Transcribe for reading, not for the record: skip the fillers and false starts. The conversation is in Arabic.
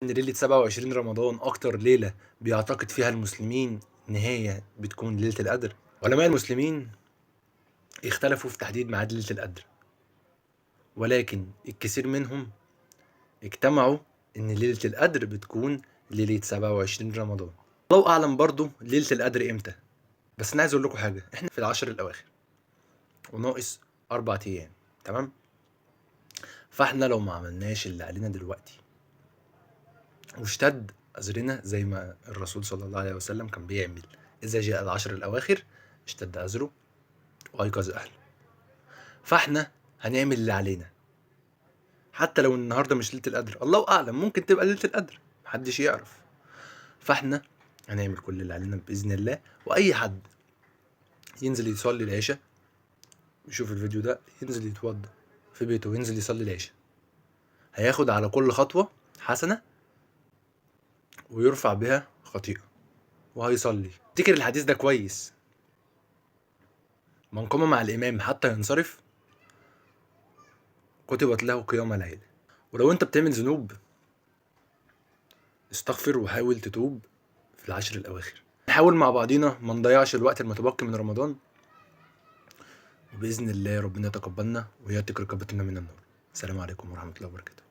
إن ليلة 27 رمضان أكتر ليلة بيعتقد فيها المسلمين إن هي بتكون ليلة القدر. علماء المسلمين اختلفوا في تحديد ميعاد ليلة القدر، ولكن الكثير منهم اجتمعوا إن ليلة القدر بتكون ليلة 27 رمضان. الله أعلم برضو ليلة القدر إمتى، بس أنا عايز أقول لكم حاجة. إحنا في العشر الأواخر وناقص 4 أيام، تمام؟ فإحنا لو ما عملناش اللي علينا دلوقتي واشتد أذرنا زي ما الرسول صلى الله عليه وسلم كان بيعمل إذا جاء العشر الأواخر اشتد أذره وأيقظ أهله، فإحنا هنعمل اللي علينا. حتى لو النهارده مش ليلة القدر، الله أعلم ممكن تبقى ليلة القدر، محدش يعرف. فإحنا هنعمل كل اللي علينا بإذن الله. وأي حد ينزل يصلي العشاء، يشوف الفيديو ده، ينزل يتوضى في بيته وينزل يصلي العشاء، هياخد على كل خطوة حسنة ويرفع بها خطيئة وهيصلي. افتكر الحديث ده كويس: من قام مع الإمام حتى ينصرف كتبت له قيام الليل. ولو انت بتعمل ذنوب استغفر وحاول تتوب في العشر الأواخر. نحاول مع بعضينا ما نضيعش الوقت المتبقي من رمضان، وبإذن الله ربنا يتقبلنا ويعتق رقبتنا من النار. السلام عليكم ورحمة الله وبركاته.